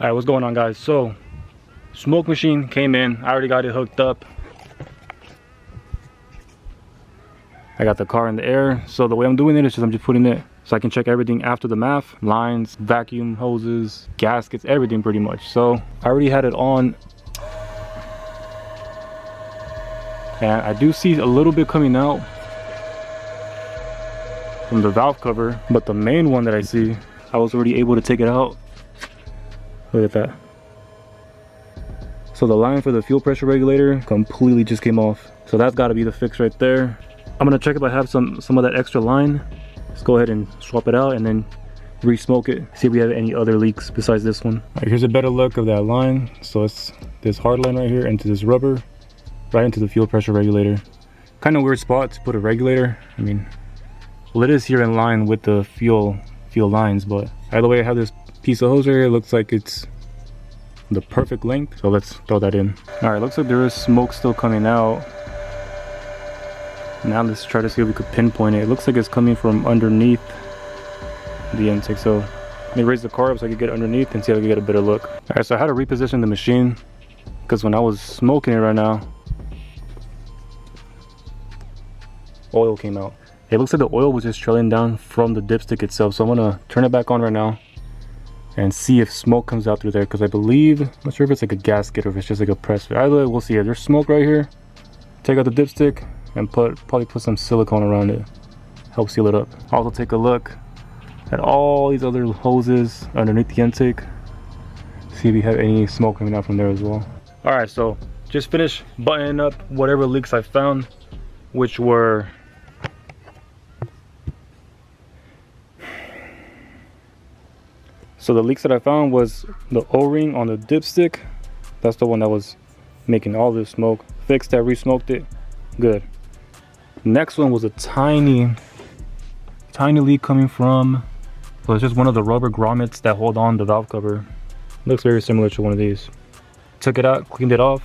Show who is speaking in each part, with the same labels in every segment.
Speaker 1: Alright, what's going on, guys? So, smoke machine came in. I already got it hooked up. I got the car in the air. So the way I'm doing it is just I'm just putting it so I can check everything after the math. Lines, vacuum hoses, gaskets, everything pretty much. So I already had it on. And I do see a little bit coming out from the valve cover. But the main one that I see, I was already able to take it out. Look at that. So the line for the fuel pressure regulator completely just came off. So that's got to be the fix right there. I'm gonna check if I have some of that extra line. Let's go ahead and swap it out and then re-smoke it. See if we have any other leaks besides this one. All right, here's a better look of that line. So it's this hard line right here into this rubber, right into the fuel pressure regulator. Kind of weird spot to put a regulator. I mean, well, it is here in line with the fuel lines, but either way, I have this piece of hose right here. It looks like it's the perfect length, so let's throw that in. All right, looks like there is smoke still coming out. Now let's try to see if we could pinpoint it. It looks like it's coming from underneath the intake, so let me raise the car up so I can get underneath and see if I can get a better look. All right, so I had to reposition the machine because when I was smoking it right now, oil came out. It looks like the oil was just trailing down from the dipstick itself, so I'm gonna turn it back on right now and see if smoke comes out through there, because I believe, I'm not sure if it's like a gasket or if it's just like a press fit. Either way, we'll see. If there's smoke right here, take out the dipstick and probably put some silicone around it, help seal it up. Also take a look at all these other hoses underneath the intake, see if we have any smoke coming out from there as well. All right, so just finished buttoning up whatever leaks I found, which were so the leaks that I found was the O-ring on the dipstick. That's the one that was making all this smoke. Fixed that, re-smoked it, good. Next one was a tiny leak coming from, so it's just one of the rubber grommets that hold on the valve cover. Looks very similar to one of these. Took it out, cleaned it off,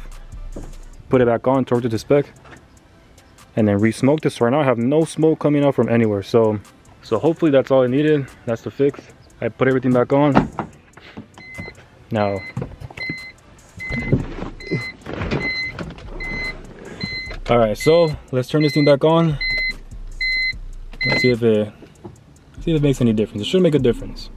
Speaker 1: put it back on, torqued it to spec, and then re-smoked it. So right now I have no smoke coming out from anywhere. So hopefully that's all I needed. That's the fix. I put everything back on. Now, all right, so let's turn this thing back on. Let's see if it makes any difference. It should make a difference.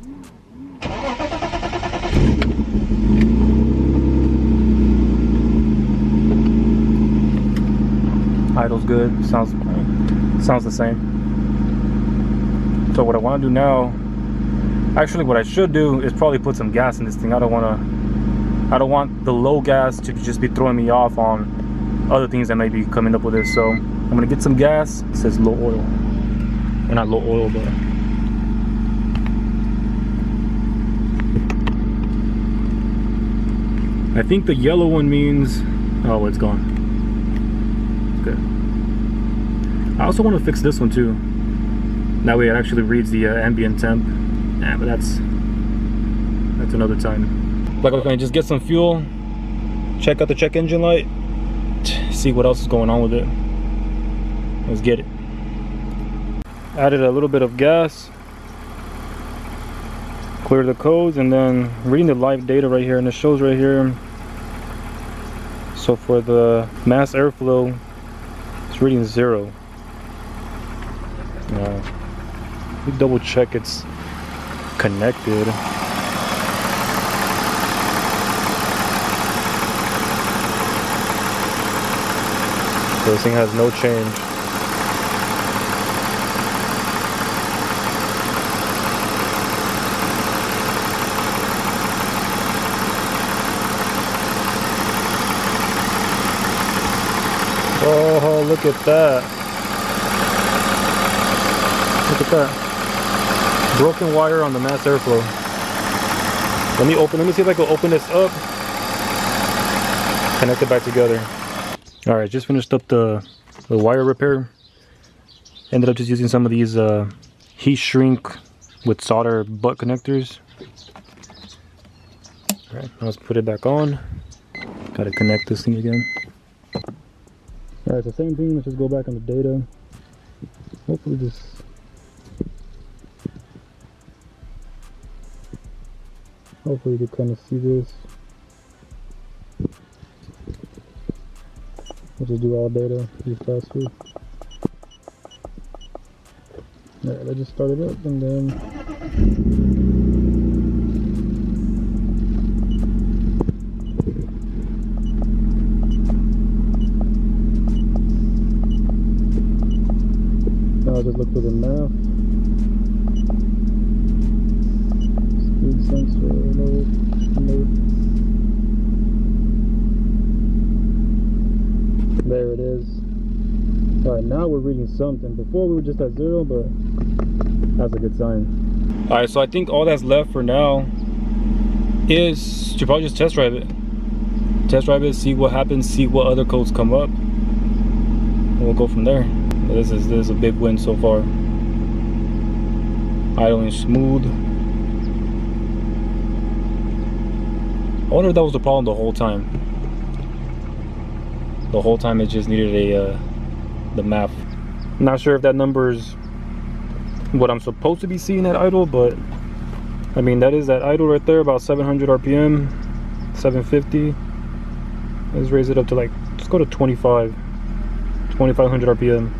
Speaker 1: Idle's good. Sounds the same. So what I want to do now, actually what I should do is probably put some gas in this thing. I don't want the low gas to just be throwing me off on other things that may be coming up with this. So I'm gonna get some gas. It says low oil, or not low oil, but I think the yellow one means, oh, it's gone. Good. I also want to fix this one too. That way it actually reads the ambient temp. Nah, but that's another time. Like, okay, just get some fuel, check out the check engine light, see what else is going on with it. Let's get it. Added a little bit of gas, clear the codes, and then reading the live data right here, and it shows right here. So for the mass airflow, it's reading 0. Let me double check it's connected. So this thing has no change. Oh, look at that. Look at that. Broken wire on the mass airflow. Let me see if I can open this up. Connect it back together. All right, just finished up the wire repair. Ended up just using some of these heat shrink with solder butt connectors. All right, now let's put it back on. Gotta connect this thing again. All right, the same thing. Let's just go back on the data. Hopefully this. Hopefully you can kind of see this. We'll just do all data pretty fast here. Alright, I just started up and then now I'll just look for the map. Speed sensor, no. There it is. Alright, now we're reading something. Before we were just at 0, but that's a good sign. Alright, so I think all that's left for now is to probably just test drive it. Test drive it, see what happens, see what other codes come up. And we'll go from there. This is a big win so far. Idling smooth. I wonder if that was the problem the whole time. The whole time it just needed the map. Not sure if that number's what I'm supposed to be seeing at idle, but I mean that is at idle right there, about 700 RPM, 750. Let's raise it up to like, let's go to 25, 2500 RPM.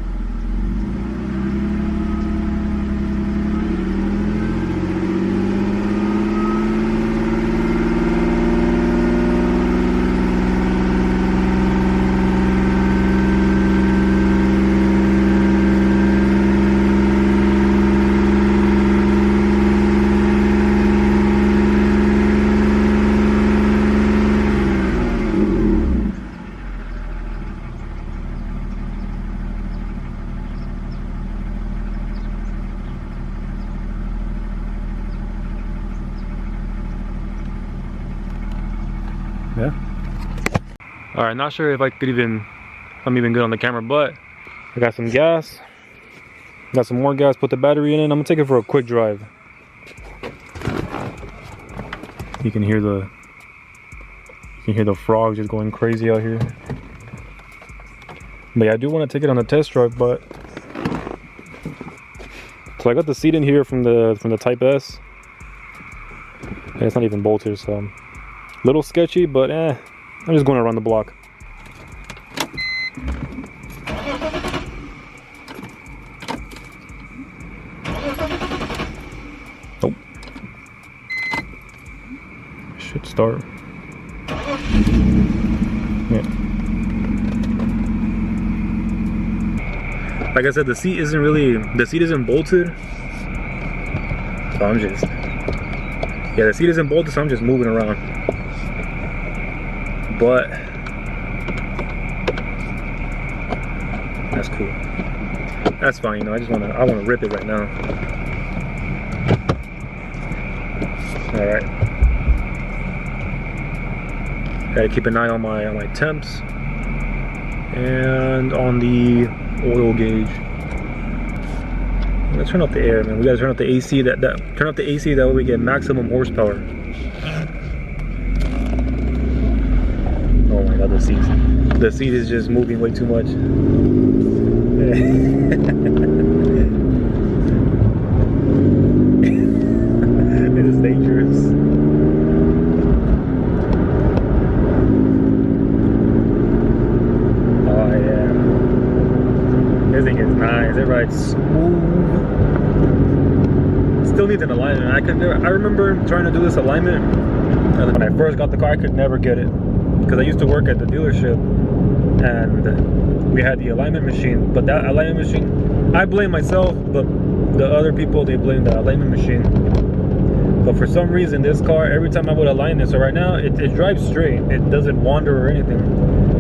Speaker 1: Yeah. All right, not sure if I'm even good on the camera, but I got some gas. Got some more gas, put the battery in it. I'm gonna take it for a quick drive. You can hear the frogs just going crazy out here. But yeah, I do want to take it on a test drive, but so I got the seat in here from the Type S. And it's not even bolted, so little sketchy, but I'm just going around the block. Nope. Should start. Yeah. Like I said, the seat isn't bolted. So I'm just, yeah, the seat isn't bolted, so I'm just moving around. But that's cool. That's fine, you know. I wanna rip it right now. All right. Gotta keep an eye on my temps and on the oil gauge. I'm gonna turn off the air, man. We gotta turn off the AC. Turn off the AC, that way we get maximum horsepower. Oh my god, the seat is just moving way too much. It is dangerous. Oh yeah. This thing is nice. It rides smooth. Still needs an alignment. I remember trying to do this alignment, and when I first got the car, I could never get it. Because I used to work at the dealership and we had the alignment machine, but that alignment machine, I blame myself, but the other people, they blame the alignment machine. But for some reason, this car, every time I would align it, so right now it drives straight, it doesn't wander or anything.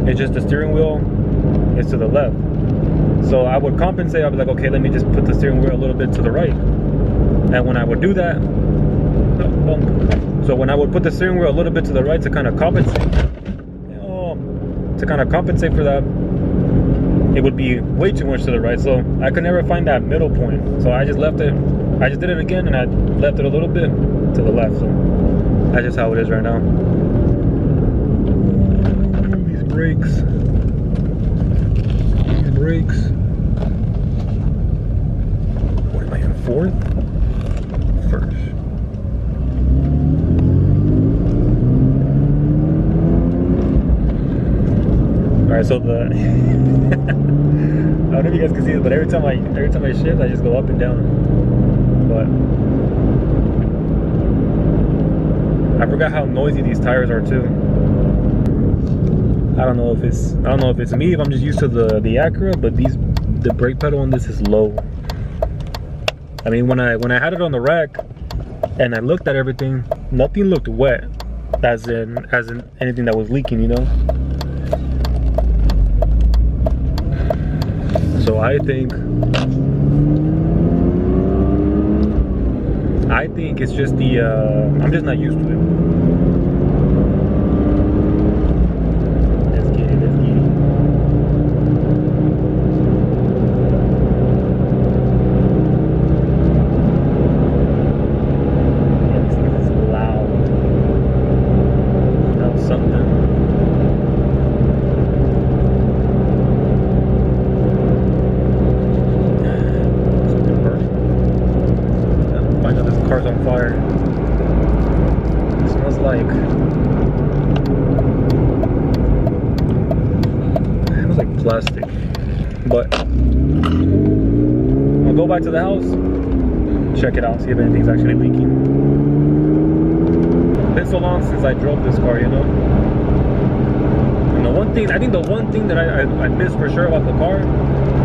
Speaker 1: It's just the steering wheel is to the left. So I would compensate. I'd be like, okay, let me just put the steering wheel a little bit to the right. And when I would do that, so when I would put the steering wheel a little bit to the right to kind of compensate, for that, it would be way too much to the right, so I could never find that middle point. So I just left it. I just did it again, and I left it a little bit to the left. So that's just how it is right now. These brakes. What am I in, fourth? First. Alright, so the I don't know if you guys can see it, but every time I shift, I just go up and down. But I forgot how noisy these tires are too. I don't know if it's me, if I'm just used to the Acura, but the brake pedal on this is low. I mean, when I had it on the rack and I looked at everything, nothing looked wet, as in anything that was leaking, you know. So I think it's just the I'm just not used to it. Let's get it. Yeah, this thing is loud. Now something. Car's on fire. It smells like plastic. But I'll go back to the house, check it out, see if anything's actually leaking. It's been so long since I drove this car, you know. And the one thing that I miss for sure about the car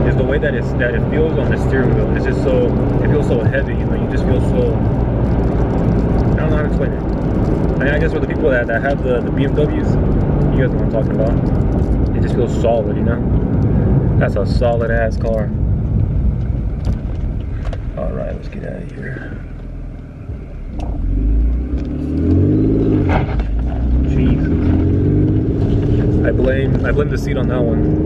Speaker 1: is the way that it feels on the steering wheel. It's just so, it feels so heavy, you know. You just feel so, I don't know how to explain it. I mean, I guess for the people that have the BMWs, you guys know what I'm talking about. It just feels solid, you know. That's a solid ass car. All right, let's get out of here. Jesus. I blame the seat on that one.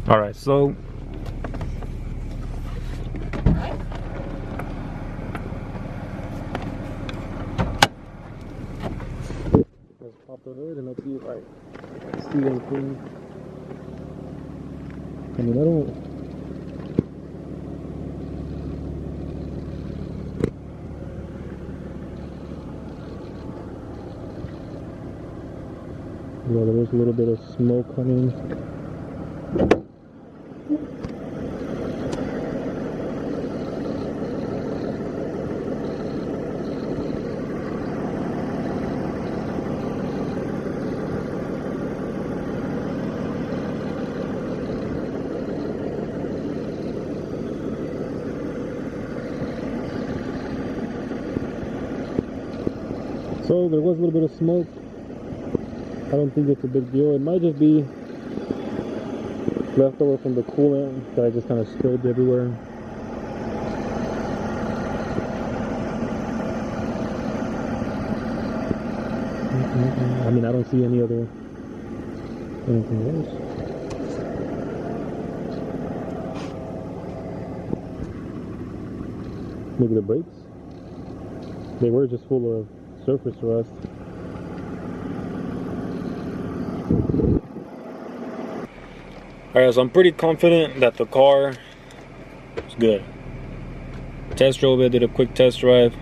Speaker 1: All right, so let's pop the hood and let's see if I see anything. I mean, I don't. Yeah, there is a little bit of smoke coming. So there was a little bit of smoke. I don't think it's a big deal. It might just be leftover from the coolant that I just kind of spilled everywhere. I mean, I don't see anything else. Maybe the brakes. They were just full of surface rust. Alright, so I'm pretty confident that the car is good. Test drove it, did a quick test drive.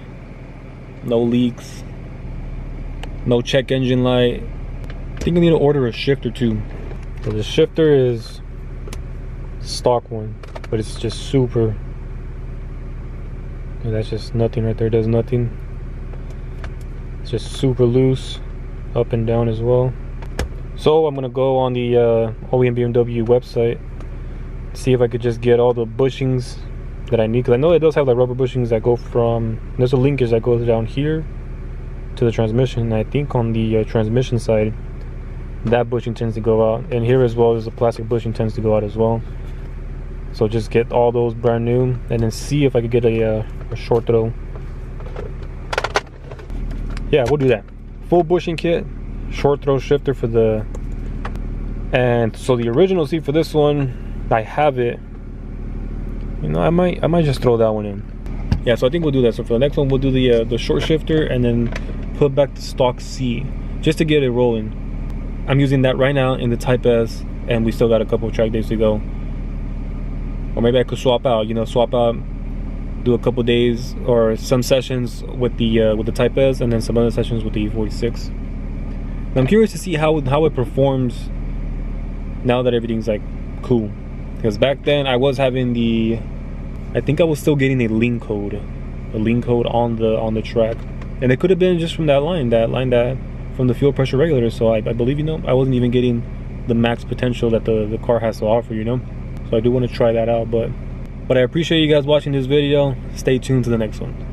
Speaker 1: No leaks. No check engine light. I think I need to order a shifter too. So the shifter is stock one, but it's just super. Okay, that's just nothing right there, does nothing. It's just super loose, up and down as well. So I'm gonna go on the OEM BMW website, see if I could just get all the bushings that I need, because I know it does have like rubber bushings that go from, there's a linkage that goes down here to the transmission, and I think on the transmission side that bushing tends to go out, and here as well as the plastic bushing tends to go out as well. So just get all those brand new and then see if I could get a short throw. Yeah, we'll do that. Full bushing kit, short throw shifter for the, and so the original seat for this one, I have it. You know, I might just throw that one in. Yeah, so I think we'll do that. So for the next one, we'll do the short shifter and then put back the stock seat just to get it rolling. I'm using that right now in the Type S, and we still got a couple of track days to go. Or maybe I could swap out. You know, do a couple days or some sessions with the Type S, and then some other sessions with the E46. And I'm curious to see how it performs now that everything's like cool. Because back then I was having I think I was still getting a lean code on the track, and it could have been just from that line that from the fuel pressure regulator. So I believe, you know, I wasn't even getting the max potential that the car has to offer, you know. So I do want to try that out, but I appreciate you guys watching this video. Stay tuned to the next one.